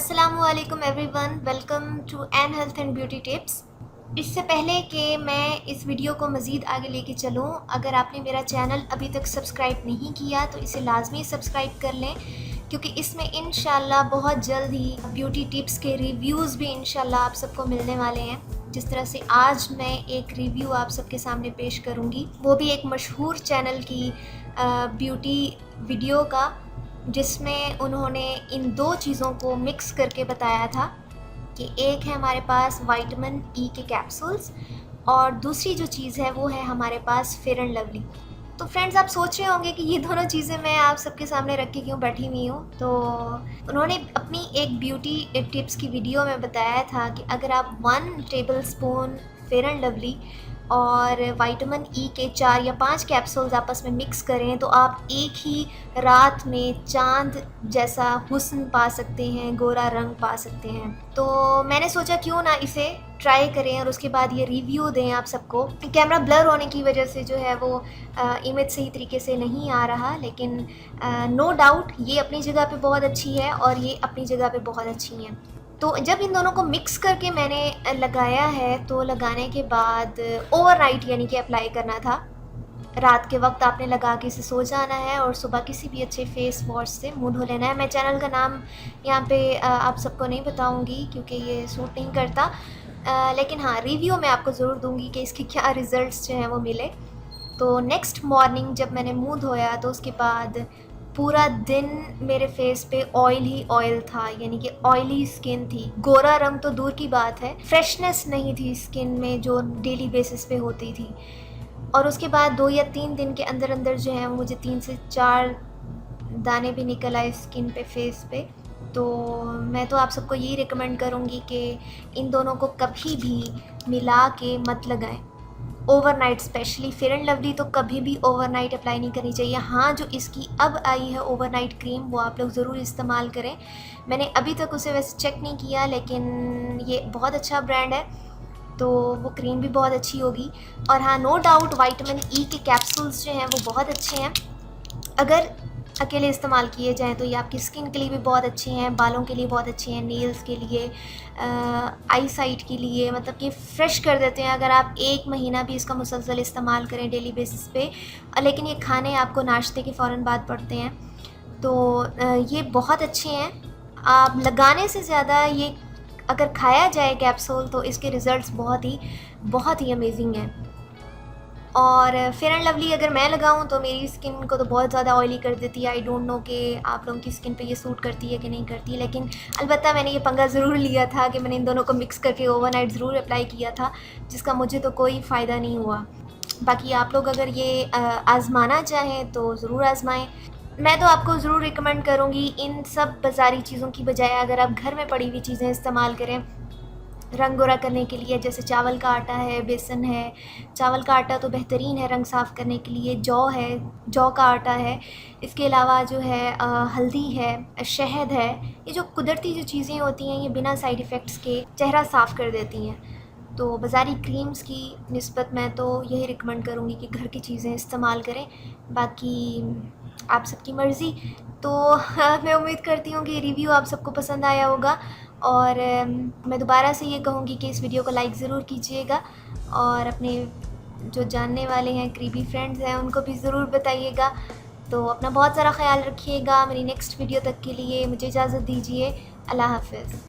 अस्सलामुअलैकुम everyone, welcome to an health and beauty tips. इससे पहले कि मैं इस वीडियो को मज़ीद आगे लेके चलूँ, अगर आपने मेरा चैनल अभी तक सब्सक्राइब नहीं किया तो इसे लाजमी सब्सक्राइब कर लें, क्योंकि इसमें इंशाल्लाह बहुत जल्द ही ब्यूटी टिप्स के रिव्यूज़ भी इंशाल्लाह आप सबको मिलने वाले हैं। जिस तरह से आज मैं एक रिव्यू आप सबके सामने पेश करूँगी, वो भी एक मशहूर चैनल की ब्यूटी वीडियो का, जिसमें उन्होंने इन दो चीज़ों को मिक्स करके बताया था कि एक है हमारे पास विटामिन ई के कैप्सूल्स और दूसरी जो चीज़ है वो है हमारे पास फेयर एंड लवली। तो फ्रेंड्स, आप सोच रहे होंगे कि ये दोनों चीज़ें मैं आप सबके सामने रख के क्यों बैठी हुई हूँ। तो उन्होंने अपनी एक ब्यूटी टिप्स की वीडियो में बताया था कि अगर आप 1 table spoon fair and lovely और विटामिन ई के 4 या 5 कैप्सूल्स आपस में मिक्स करें तो आप एक ही रात में चांद जैसा हुस्न पा सकते हैं, गोरा रंग पा सकते हैं। तो मैंने सोचा क्यों ना इसे ट्राई करें और उसके बाद ये रिव्यू दें आप सबको। कैमरा ब्लर होने की वजह से जो है वो इमेज सही तरीके से नहीं आ रहा, लेकिन नो डाउट ये अपनी जगह पे बहुत अच्छी है और ये अपनी जगह पे बहुत अच्छी हैं। तो जब इन दोनों को मिक्स करके मैंने लगाया है तो लगाने के बाद ओवरनाइट यानी कि अप्लाई करना था। रात के वक्त आपने लगा के इसे सो जाना है और सुबह किसी भी अच्छे फेस वॉश से मुंह धो लेना है। मैं चैनल का नाम यहाँ पे आप सबको नहीं बताऊँगी क्योंकि ये सूट नहीं करता, लेकिन हाँ, रिव्यू मैं आपको ज़रूर दूँगी कि इसके क्या रिज़ल्ट्स जो हैं वो मिले। तो नेक्स्ट मॉर्निंग जब मैंने मुंह धोया तो उसके बाद पूरा दिन मेरे फेस पे ऑयल ही ऑयल था, यानी कि ऑयली स्किन थी। गोरा रंग तो दूर की बात है, फ्रेशनेस नहीं थी स्किन में जो डेली बेसिस पे होती थी। और उसके बाद 2 या 3 दिन के अंदर अंदर जो है मुझे 3 से 4 दाने भी निकल आए स्किन पे, फेस पे। तो मैं तो आप सबको यही रिकमेंड करूँगी कि इन दोनों को कभी भी मिला के मत लगाएं। Overnight specially fair and lovely तो कभी भी ओवरनाइट अप्लाई नहीं करनी चाहिए। हाँ, जो इसकी अब आई है ओवरनाइट क्रीम वो आप लोग ज़रूर इस्तेमाल करें। मैंने अभी तक उसे वैसे चेक नहीं किया, लेकिन ये बहुत अच्छा ब्रांड है तो वो क्रीम भी बहुत अच्छी होगी। और हाँ, नो डाउट विटामिन ई के कैप्सूल्स जो हैं वो बहुत अच्छे हैं। अगर अकेले इस्तेमाल किए जाएँ तो ये आपकी स्किन के लिए भी बहुत अच्छे हैं, बालों के लिए बहुत अच्छे हैं, नेल्स के लिए, आई साइट के लिए, मतलब कि फ़्रेश कर देते हैं अगर आप 1 महीना भी इसका मुसलसल इस्तेमाल करें डेली बेसिस पे। लेकिन ये खाने आपको नाश्ते के फ़ौरन बाद पड़ते हैं। तो ये बहुत अच्छे हैं। आप लगाने से ज़्यादा ये अगर खाया जाए कैप्सूल तो इसके रिज़ल्ट्स बहुत ही अमेजिंग हैं। और फेयर एंड लवली अगर मैं लगाऊं तो मेरी स्किन को तो बहुत ज़्यादा ऑयली कर देती है। आई डोंट नो कि आप लोगों की स्किन पे ये सूट करती है कि नहीं करती, लेकिन अलबत्ता मैंने ये पंगा ज़रूर लिया था कि मैंने इन दोनों को मिक्स करके ओवरनाइट ज़रूर अप्लाई किया था, जिसका मुझे तो कोई फ़ायदा नहीं हुआ। बाकी आप लोग अगर ये आज़माना चाहें तो ज़रूर आज़माएँ। मैं तो आपको ज़रूर रिकमेंड करूँगी इन सब बाज़ारी चीज़ों की बजाय अगर आप घर में पड़ी हुई चीज़ें इस्तेमाल करें रंग गोरा करने के लिए। जैसे चावल का आटा है, बेसन है। चावल का आटा तो बेहतरीन है रंग साफ़ करने के लिए। जौ है, जौ का आटा है। इसके अलावा जो है हल्दी है, शहद है। ये जो कुदरती जो चीज़ें होती हैं ये बिना साइड इफ़ेक्ट्स के चेहरा साफ़ कर देती हैं। तो बाज़ारी क्रीम्स की निस्बत मैं तो यही रिकमेंड करूँगी कि घर की चीज़ें इस्तेमाल करें। बाकी आप सबकी मर्ज़ी। तो मैं उम्मीद करती हूँ कि रिव्यू आप सबको पसंद आया होगा और मैं दोबारा से ये कहूँगी कि इस वीडियो को लाइक ज़रूर कीजिएगा और अपने जो जानने वाले हैं, करीबी फ्रेंड्स हैं, उनको भी ज़रूर बताइएगा। तो अपना बहुत सारा ख़्याल रखिएगा। मेरी नेक्स्ट वीडियो तक के लिए मुझे इजाज़त दीजिए। अल्लाह हाफ़िज़।